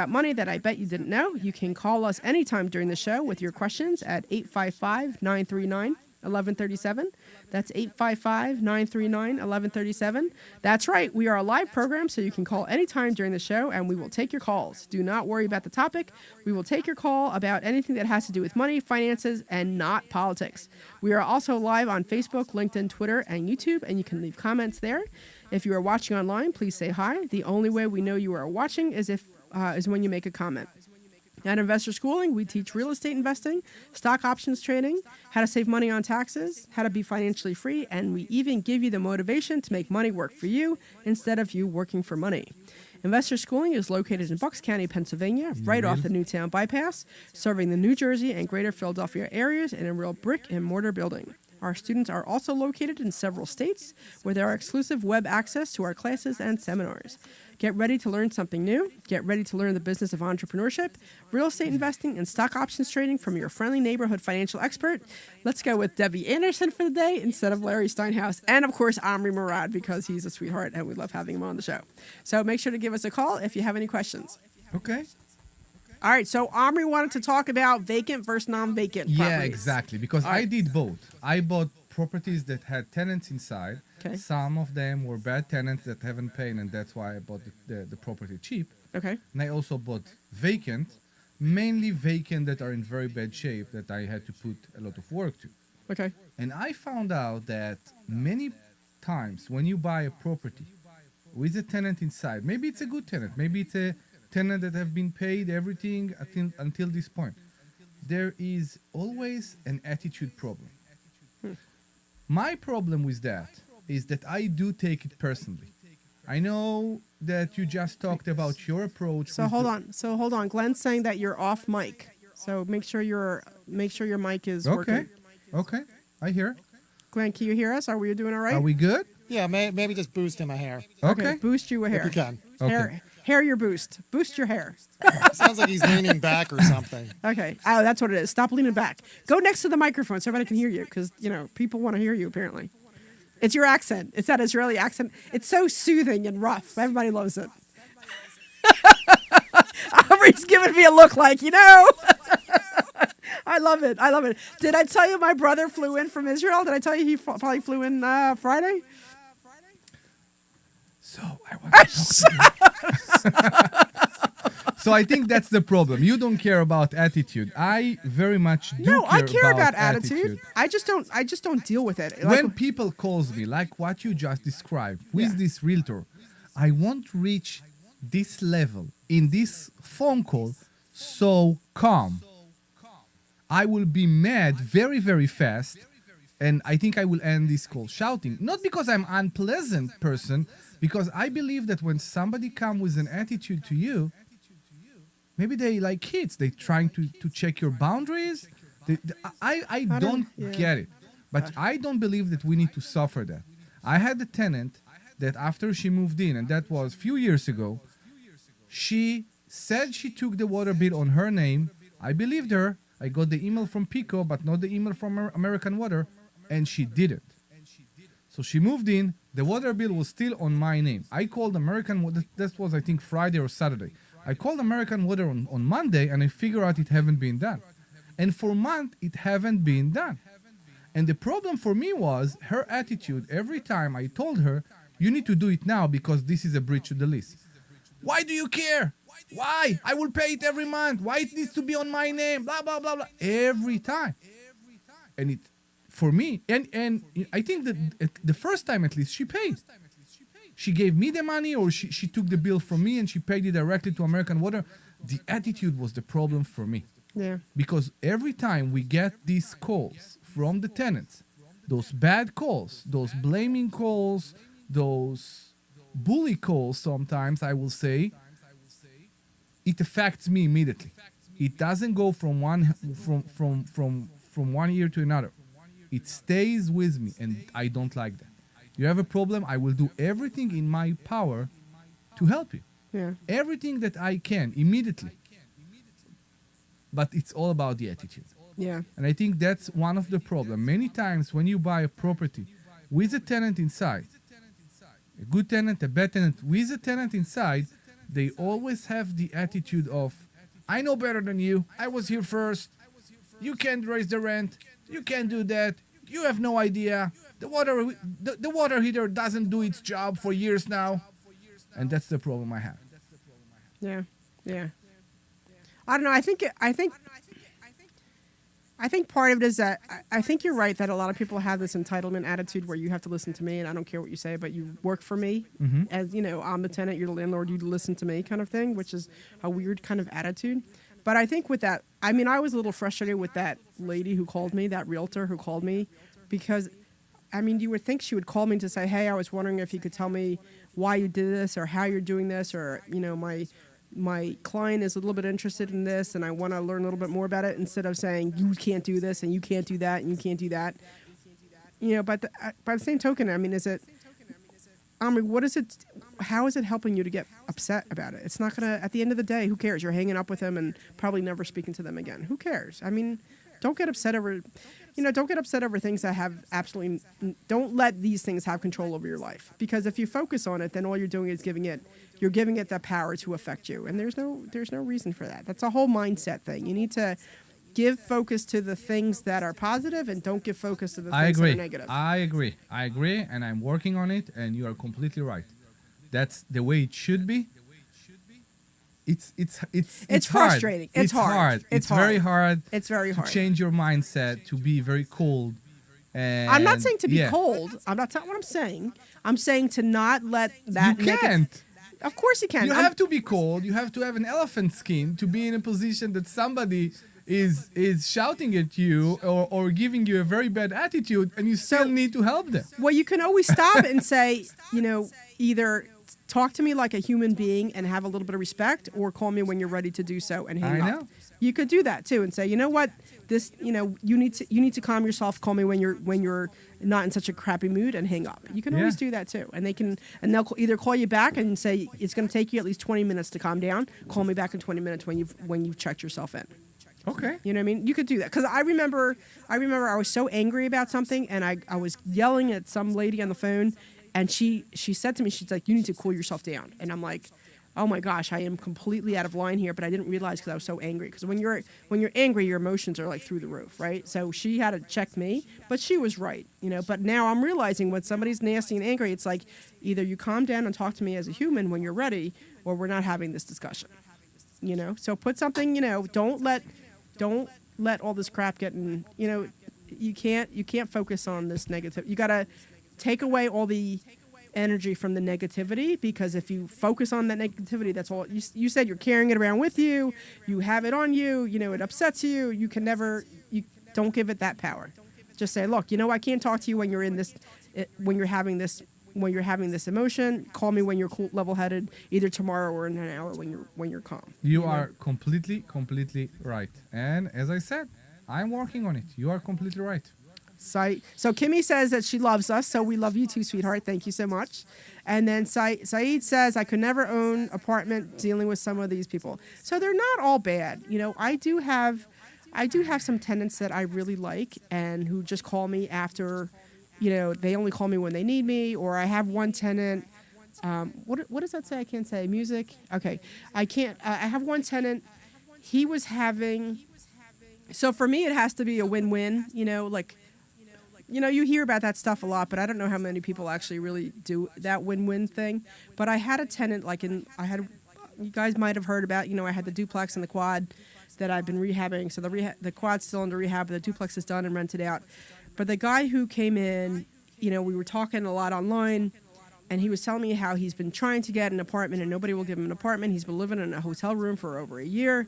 money that I bet you didn't know. You can call us anytime during the show with your questions at 855-939-1137. That's 855-939-1137. That's right. We are a live program, so you can call anytime during the show, and we will take your calls. Do not worry about the topic. We will take your call about anything that has to do with money, finances, and not politics. We are also live on Facebook, LinkedIn, Twitter, and YouTube, and you can leave comments there. If you are watching online, please say hi. The only way we know you are watching is when you make a comment. At Investor Schooling, we teach real estate investing, stock options trading, how to save money on taxes, how to be financially free, and we even give you the motivation to make money work for you instead of you working for money. Investor Schooling is located in Bucks County, Pennsylvania, right off the Newtown Bypass, serving the New Jersey and greater Philadelphia areas in a real brick and mortar building. Our students are also located in several states where there are exclusive web access to our classes and seminars. Get ready to learn something new. Get ready to learn the business of entrepreneurship, real estate investing, and stock options trading from your friendly neighborhood financial expert. Let's go with Debbie Anderson for the day instead of Larry Steinhaus. And, of course, Omri Murad, because he's a sweetheart and we love having him on the show. So make sure to give us a call if you have any questions. Okay. All right, so Omri wanted to talk about vacant versus non-vacant properties. Yeah, exactly. Because I did both. I bought properties that had tenants inside. Okay. Some of them were bad tenants that haven't paid, and that's why I bought the property cheap. Okay. And I also bought vacant, mainly vacant that are in very bad shape that I had to put a lot of work to. Okay. And I found out that many times when you buy a property with a tenant inside, maybe it's a good tenant, maybe it's a tenant that have been paid everything until this point, there is always an attitude problem. My problem with that is that I do take it personally. I know that you just talked about your approach. So hold on. Glenn's saying that you're off mic. So make sure your mic is Okay. working. Okay. I hear. Glenn, can you hear us? Are we doing all right? Are we good? Yeah, maybe just boost him a hair Okay. Boost you a hair. if you can. Okay. Hair your boost. Boost your hair. Sounds like he's leaning back or something. Okay. Oh, that's what it is. Stop leaning back. Go next to the microphone so everybody can hear you, because people want to hear you apparently. It's your accent. It's that Israeli accent. It's so soothing and rough. Everybody loves it. Aubrey's giving me a look like, I love it. I love it. Did I tell you my brother flew in from Israel? Did I tell you he probably flew in Friday? So I want to talk to you. So I think that's the problem. You don't care about attitude. I very much do No, I care about attitude. I just don't deal with it. When people calls me, like what you just described, with this realtor, I won't reach this level in this phone call so calm. I will be mad very, very fast, and I think I will end this call shouting. Not because I'm an unpleasant person, because I believe that when somebody comes with an attitude to you, maybe they like kids. They're trying to check your boundaries. I don't get it. But I don't believe that we need to suffer that. I had a tenant that after she moved in, and that was a few years ago, she said she took the water bill on her name. I believed her. I got the email from Pico, but not the email from American Water, and she didn't. So she moved in. The water bill was still on my name. I called American Water. That was, I think, Friday or Saturday. I called American Water on Monday, and I figured out it haven't been done. And for a month, it haven't been done. And the problem for me was her attitude. Every time I told her, you need to do it now because this is a breach of the lease. Why do you care? Why? I will pay it every month. Why it needs to be on my name? Blah, blah, blah, blah. Every time. And it, for me, and I think that the first time at least, she paid. She gave me the money, or she took the bill from me and she paid it directly to American Water. The attitude was the problem for me. Yeah. Because every time we get these calls from the tenants, those bad calls, those blaming calls, those bully calls sometimes, I will say, it affects me immediately. It doesn't go from one ear to another. It stays with me, and I don't like that. You have a problem, I will do everything in my power to help you. Yeah. Everything that I can immediately. But it's all about the attitude. Yeah. And I think that's one of the problems. Many times when you buy a property with a tenant inside, a good tenant, a bad tenant, with a tenant inside, they always have the attitude of, I know better than you. I was here first. You can't raise the rent. You can't do that. You have no idea. The water heater doesn't do its job for years now. And that's the problem I have. Yeah. Yeah. I don't know. I think part of it is that I think you're right that a lot of people have this entitlement attitude where you have to listen to me and I don't care what you say, but you work for me. Mm-hmm. As you know, I'm the tenant, you're the landlord, you listen to me kind of thing, which is a weird kind of attitude. But I think with that, I mean, I was a little frustrated with that lady who called me, that realtor who called me, because, I mean, you would think she would call me to say, hey, I was wondering if you could tell me why you did this or how you're doing this, or, you know, my client is a little bit interested in this and I want to learn a little bit more about it, instead of saying you can't do this and you can't do that and you can't do that. You know, but by the same token, I mean, what is it, how is it helping you to get upset about it? It's not going to, at the end of the day, who cares? You're hanging up with them and probably never speaking to them again. Who cares? I mean, don't get upset over things that have absolutely, don't let these things have control over your life. Because if you focus on it, then all you're doing is giving it that power to affect you. And there's no reason for that. That's a whole mindset thing. You need to give focus to the things that are positive and don't give focus to the things that are negative. I agree, and I'm working on it, and you are completely right. That's the way it should be. It's frustrating. It's hard. It's very hard. It's very hard to change your mindset, to be very cold. And I'm not saying to be cold. I'm not what I'm saying. I'm saying to not let that. You can't. Of course you can. You have to be cold. You have to have an elephant skin to be in a position that somebody is shouting at you or giving you a very bad attitude, and you still need to help them. Well, you can always stop and say, you know, either talk to me like a human being and have a little bit of respect, or call me when you're ready to do so and hang up. You could do that too and say, you know what, this, you know, you need to calm yourself. Call me when you're not in such a crappy mood, and hang up. You can always do that too, and they'll either call you back and say it's going to take you at least 20 minutes to calm down. Call me back in 20 minutes when you've checked yourself in. Okay. You know what I mean? You could do that. Because I remember I was so angry about something, and I was yelling at some lady on the phone, and she said to me, she's like, you need to cool yourself down. And I'm like, oh my gosh, I am completely out of line here, but I didn't realize because I was so angry. Because when you're angry, your emotions are like through the roof, right? So she had to check me, but she was right, you know. But now I'm realizing when somebody's nasty and angry, it's like either you calm down and talk to me as a human when you're ready, or we're not having this discussion, you know. So put something, you know, don't let all this crap get in, you know. You can't focus on this negative. You gotta take away all the energy from the negativity, because if you focus on that negativity, that's all you said, you're carrying it around with you, you have it on you, you know, it upsets you, you don't give it that power. Just say, look, you know, I can't talk to you when you're in this, when you're having this emotion. Call me when you're cool, level-headed, either tomorrow or in an hour when you're calm. You are completely right. And as I said, I'm working on it. You are completely right. So Kimmy says that she loves us, so we love you too, sweetheart. Thank you so much. And then Saeed says, I could never own apartment dealing with some of these people. So they're not all bad. You know, I do have some tenants that I really like and who just call me after, you know, they only call me when they need me. Or I have one tenant. What does that say? I can't say music. Okay, I can't. I have one tenant. He was having. So for me, it has to be a win-win. You know, like. You know, you hear about that stuff a lot, but I don't know how many people actually really do that win-win thing. But I had a tenant, you guys might have heard about, you know, I had the duplex and the quad that I've been rehabbing. So the quad's still under rehab, but the duplex is done and rented out. But the guy who came in, you know, we were talking a lot online, and he was telling me how he's been trying to get an apartment and nobody will give him an apartment. He's been living in a hotel room for over a year.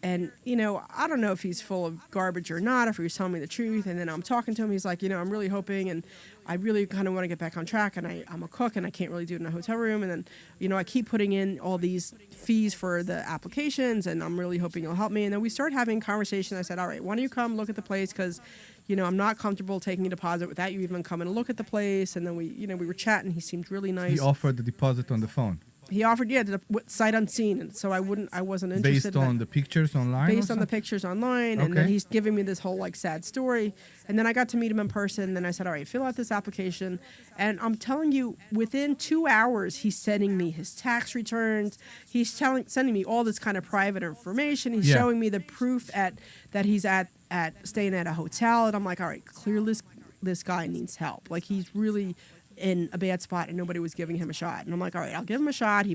And, you know, I don't know if he's full of garbage or not, if he was telling me the truth. And then I'm talking to him. He's like, you know, I'm really hoping and I really kind of want to get back on track. And I'm a cook and I can't really do it in a hotel room. And then, you know, I keep putting in all these fees for the applications and I'm really hoping you'll help me. And then we started having a conversation. I said, all right, why don't you come look at the place? Because, you know, I'm not comfortable taking a deposit without you even coming to look at the place. And then we were chatting. He seemed really nice. He offered the deposit on the phone. He offered, sight unseen, and so I wasn't interested. Based on the pictures online? Based on the pictures online, and then he's giving me this whole like sad story. And then I got to meet him in person, and then I said, all right, fill out this application. And I'm telling you, within 2 hours, he's sending me his tax returns. He's sending me all this kind of private information. He's showing me the proof that he's at staying at a hotel. And I'm like, all right, clearly this guy needs help. Like he's really in a bad spot and nobody was giving him a shot. And I'm like, all right, I'll give him a shot.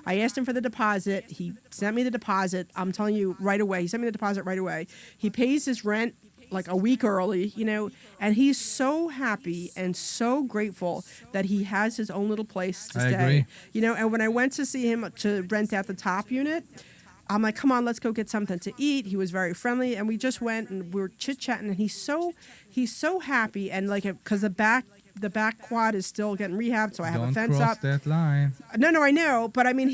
I asked him for the deposit. He sent me the deposit. I'm telling you right away. He sent me the deposit right away. He pays his rent like a week early, you know, and he's so happy and so grateful that he has his own little place to stay. Agree. You know, and when I went to see him to rent out the top unit, I'm like, come on, let's go get something to eat. He was very friendly, and we just went and we were chit-chatting, and he's so happy, and like, because the back quad is still getting rehabbed, so I have a fence Don't cross up. that line. No, I know, but I mean,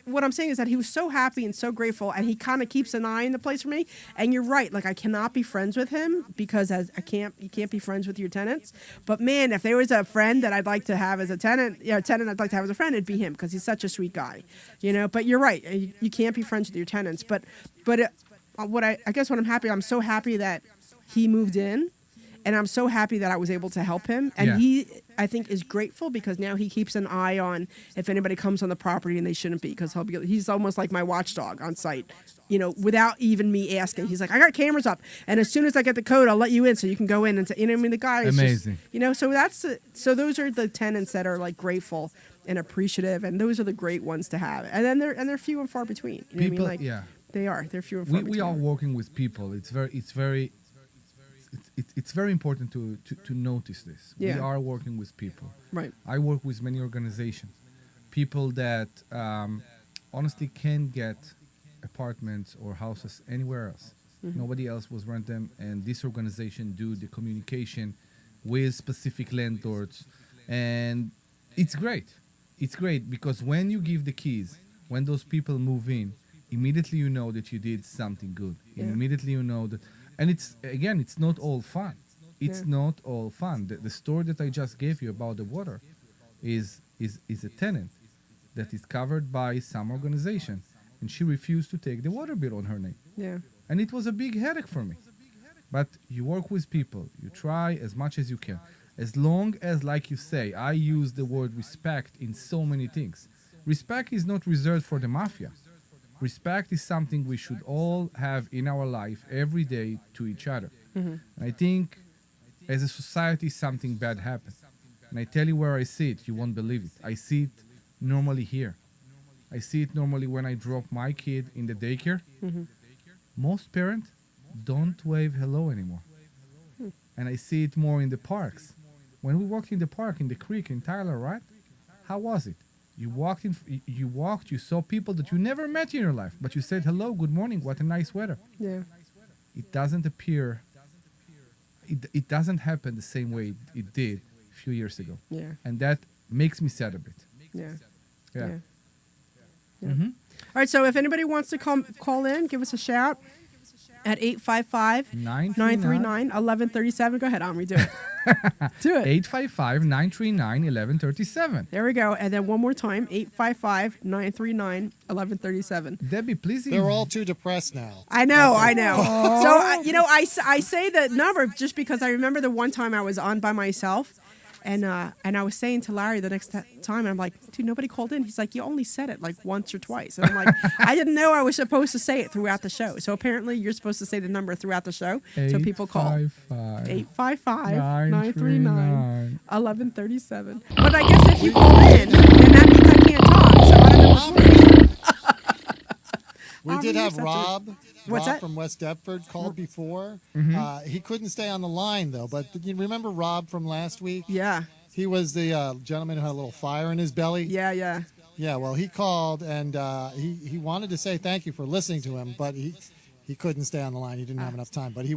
what I'm saying is that he was so happy and so grateful, and he kind of keeps an eye on the place for me. And you're right, like I cannot be friends with him because you can't be friends with your tenants. But man, if there was a friend that I'd like to have as a tenant, a tenant I'd like to have as a friend, it'd be him because he's such a sweet guy, you know. But you're right, you can't be friends with your tenants. But I guess what I'm so happy that he moved in. And I'm so happy that I was able to help him. And he, I think, is grateful because now he keeps an eye on if anybody comes on the property and they shouldn't be, because he's almost like my watchdog on site, you know, without even me asking. He's like, I got cameras up, and as soon as I get the code, I'll let you in so you can go in and you know what I mean. The guy is amazing. Just, you know, so those are the tenants that are like grateful and appreciative, and those are the great ones to have. And then they're few and far between. You know People, what I mean? Like, they're few and far between. We are working with people. It's very important to notice this. Yeah. We are working with people. Right. I work with many organizations, people that honestly can't get apartments or houses anywhere else. Mm-hmm. Nobody else will rent them, and this organization do the communication with specific landlords, and it's great. It's great because when you give the keys, when those people move in, immediately you know that you did something good. Yeah. Immediately you know that. And it's not all fun. It's not all fun. The story that I just gave you about the water is a tenant that is covered by some organization, and she refused to take the water bill on her name. Yeah. And it was a big headache for me. But you work with people. You try as much as you can. As long as, like you say, I use the word respect in so many things. Respect is not reserved for the mafia. Respect is something we should all have in our life every day to each other. Mm-hmm. And I think as a society, something bad happens. And I tell you where I see it, you won't believe it. I see it normally here. I see it normally when I drop my kid in the daycare. Mm-hmm. Most parents don't wave hello anymore. And I see it more in the parks. When we walked in the park, in the creek in Tyler, right? How was it? You walked, you saw people that you never met in your life, but you said, hello, good morning, what a nice weather. Yeah. It doesn't appear, it doesn't happen the same way it did a few years ago. Yeah. And that makes me sad a bit. Yeah. Yeah. All right, so if anybody wants to call in, give us a shout. At 855-939-1137. Go ahead, Omri, do it. Do it. 855-939-1137. There we go. And then one more time, 855-939-1137. Debbie, please. They're all too depressed now. I know. So, I say the number just because I remember the one time I was on by myself. And I was saying to Larry the next time, I'm like, dude, nobody called in. He's like, you only said it like once or twice. And I'm like, I didn't know I was supposed to say it throughout the show. So apparently you're supposed to say the number throughout the show. So people call. 855-939-1137. But I guess if you call in, then that means I can't talk. So I don't know what's We did have Rob. What's Rob that? from West Deptford called before. Mm-hmm. He couldn't stay on the line, though. But you remember Rob from last week? Yeah. He was the gentleman who had a little fire in his belly. Yeah. Yeah, well, he called, and he wanted to say thank you for listening to him, but he couldn't stay on the line. He didn't have enough time, but he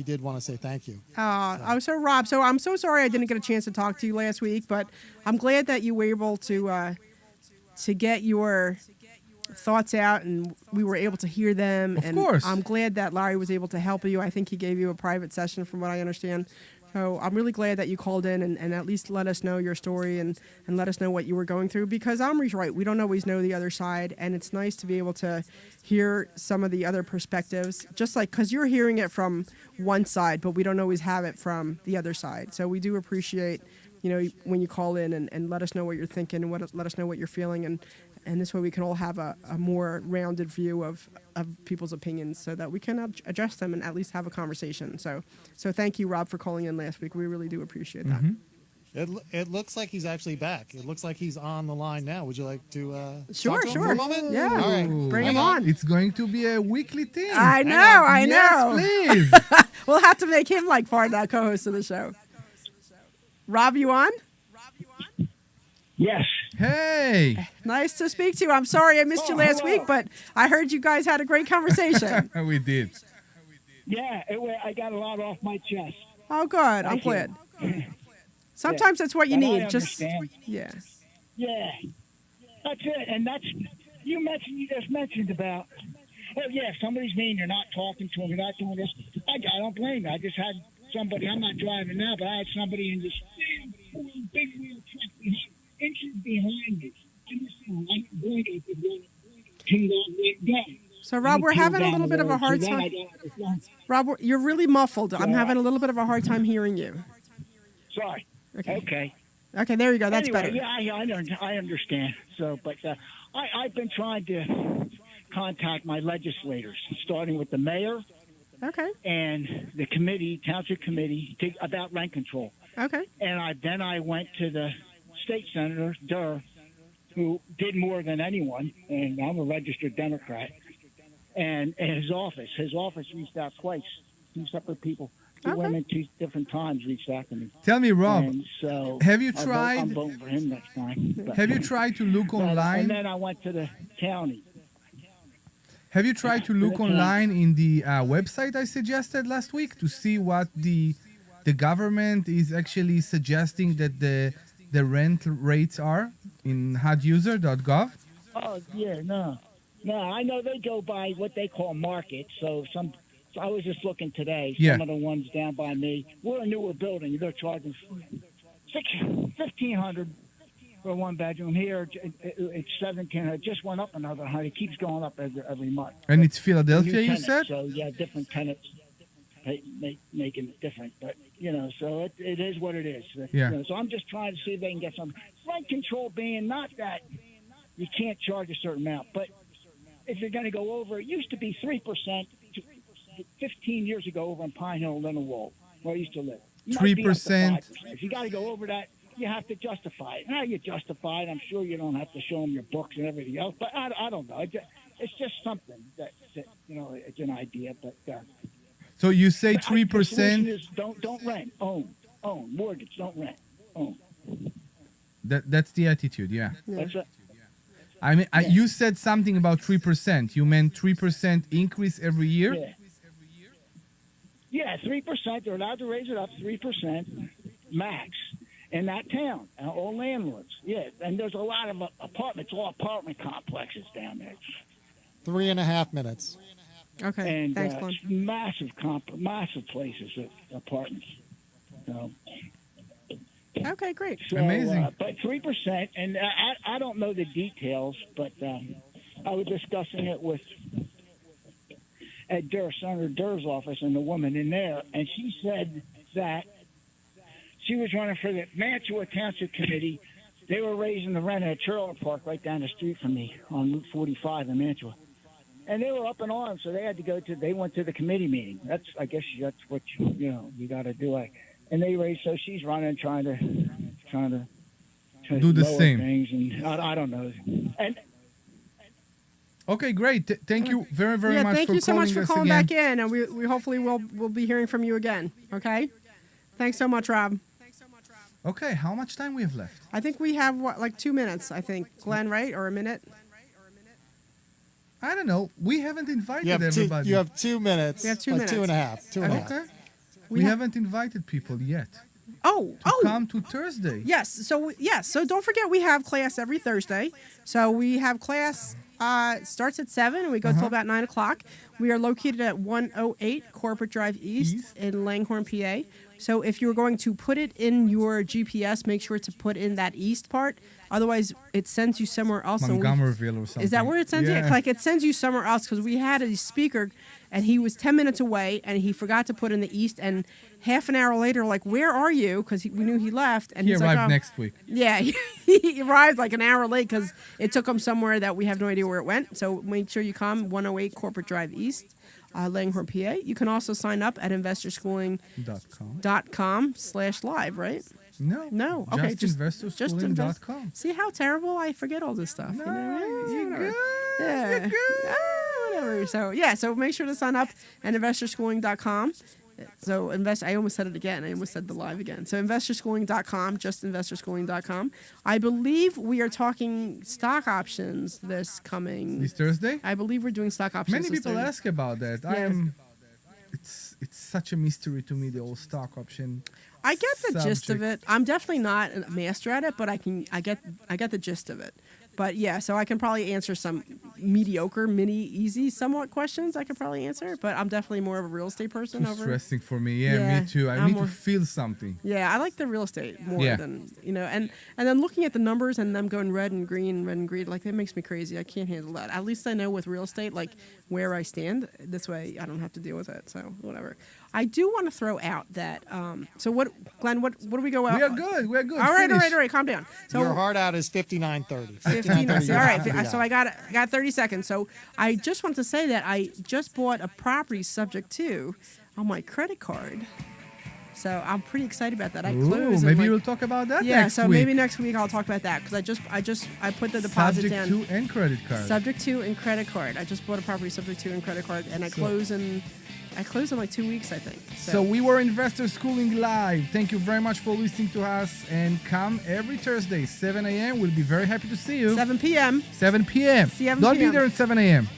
did want to say thank you. So Rob, I'm so sorry I didn't get a chance to talk to you last week, but I'm glad that you were able to get your thoughts out and we were able to hear them. Of course. I'm glad that Larry was able to help you. I think he gave you a private session from what I understand. So I'm really glad that you called in and at least let us know your story and let us know what you were going through, because Omri's right. We don't always know the other side, and it's nice to be able to hear some of the other perspectives, just like because you're hearing it from one side, but we don't always have it from the other side. So we do appreciate, when you call in and let us know what you're thinking and let us know what you're feeling, and this way we can all have a more rounded view of people's opinions so that we can address them and at least have a conversation. So thank you, Rob, for calling in last week. We really do appreciate that. It looks like he's actually back. It looks like he's on the line now. Would you like to Sure. talk to him for a moment? Yeah. All right. Bring him on. It's going to be a weekly thing. I know. Yes, please. We'll have to make him like part of that co-host of the show. Rob, you on? Yes. Hey. Nice to speak to you. I'm sorry I missed you last week, but I heard you guys had a great conversation. We did. Yeah, I got a lot off my chest. Oh, good. I'm Thank you. glad. Sometimes that's what you And I need. Just understand. yeah. Yeah, that's it. And that's you just mentioned about. Oh yeah, if somebody's mean, you're not talking to them, you're not doing this. I don't blame you. I just had somebody. I'm not driving now, but I had somebody in this big wheel truck inches behind me. I'm going to So Rob, we're having a little bit of a hard time. Rob, you're really muffled. I'm having a little bit of a hard time hearing you. Sorry. Okay. Okay, there you go. That's Anyway, better. Yeah, I understand. So, but I've been trying to contact my legislators, starting with the mayor Okay. and the committee, township committee, about rent control. Okay. And then I went to the state senator, Durr, who did more than anyone, and I'm a registered Democrat, and his office reached out twice. Two separate people. Two Okay. women, two different times reached out to me. Tell me, Rob, And so have you I'm tried? voting for him next time. But- Have you tried to look And online? then I went to the county. Have you tried to look online in the website I suggested last week to see what the government is actually suggesting that the rent rates are in huduser.gov? Oh yeah, no. I know they go by what they call market. So I was just looking today. Yeah. Some of the ones down by me. We're a newer building. They're charging $1,500 for one bedroom. Here it's $1,700. It just went up another $100. It keeps going up every month. And it's New Philadelphia, you tenants, said? So yeah, different tenants making it different. But so it is what it is. Yeah. So I'm just trying to see if they can get some rent control, being not that you can't charge a certain amount, but if you're going to go over, it used to be 3%. 15 years ago over in Pine Hill, Lindenwold, where I used to live. 3%. If you got to go over that, you have to justify it. How you justify it, I'm sure you don't have to show them your books and everything else, but I don't know. It's just something that it's an idea. But So you say the solution 3%? is don't rent, own, mortgage, don't rent, own. That's the attitude, yeah. That's it. I mean, you said something about 3%. You meant 3% increase every year? Yeah, 3%. They're allowed to raise it up 3% max in that town. All landlords. Yeah, and there's a lot of apartments, all apartment complexes down there. 3.5 minutes. Okay. And Thanks, Glenn. massive places, apartments. So, Okay, great. so Amazing. But 3%, and I don't know the details, but I was discussing it with at Senator Durr's office and the woman in there, and she said that she was running for the Mantua Township Committee. They were raising the rent at a trailer park right down the street from me on Route 45 in Mantua. And they were up in arms, so they went to the committee meeting. I guess that's what you got to do. And they raised, so she's running, trying to Do the lower same. things, and I don't know. And Okay, great. Thank you very, very Yeah, much thank for you so much calling for us calling again. back in, and we hopefully we'll be hearing from you again. Okay. Thanks so much, Rob. Okay, how much time we have left? I think we have like 2 minutes. I think Glenn, right, or a minute? I don't know. We haven't invited You have everybody. you have 2 minutes. We have 2 like minutes. 2.5. 2.5. Okay. We We have- haven't invited people yet Oh, to come to Thursday. Yes. So don't forget we have class every Thursday. So we have class starts at 7 and we go till about 9 o'clock. We are located at 108 Corporate Drive East in Langhorne, PA. So if you're going to put it in your GPS, make sure to put in that east part. Otherwise, it sends you somewhere else. and we- Montgomeryville or something. Is that where it sends you? Yeah. Like it sends you somewhere else because we had a speaker and he was 10 minutes away and he forgot to put in the east. And half an hour later, like, where are you? Because we knew he left. And He he's arrived like, next week. Yeah, he arrived like an hour late because it took him somewhere that we have no idea where it went. So make sure you come 108 Corporate Drive East, Langhorne, PA. You can also sign up at investorschooling.com/live, right? No. No, okay, just investorschooling.com. See how terrible I forget all this stuff. No, you know? you're Whatever. good. Yeah. You're good. Whatever. So make sure to sign up at investorschooling.com. So I almost said it again. I almost said the live again. So investorschooling.com, just investorschooling.com. I believe we are talking stock options this Thursday? I believe we're doing stock options. Many this people Thursday. ask about that. Yeah. It's such a mystery to me, the whole stock option. I get the gist of subject. it. I'm definitely not a master at it, but I get the gist of it. But yeah, so I can probably answer some mediocre, easy, somewhat questions. I could probably answer, but I'm definitely more of a real estate person. Too stressing for me. Yeah, me too. I I'm need more- to feel something. Yeah, I like the real estate more Yeah. than and then looking at the numbers and them going red and green, like that makes me crazy. I can't handle that. At least I know with real estate like where I stand. This way I don't have to deal with it. So whatever. I do want to throw out that. So what, Glenn? What do we go out? We are good. We're good. All right. Finish. Calm down. So Your hard out is 59:30. 15. All right. Yeah. So I got 30 seconds. So I just want to say that I just bought a property subject to on my credit card. So I'm pretty excited about that. I Ooh, close. in, maybe like- we'll talk about that Yeah. next So week. maybe next week I'll talk about that because I put the deposit Subject down. to and credit card. Subject to and credit card. I just bought a property subject to and credit card, and I close in like 2 weeks, I think. So we were Investor Schooling Live. Thank you very much for listening to us. And come every Thursday, 7 a.m. We'll be very happy to see you. 7 p.m. 7 p.m. 7 Don't be p.m. there at 7 a.m.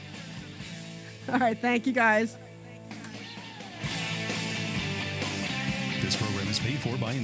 All right. Thank you, guys. This program is paid for by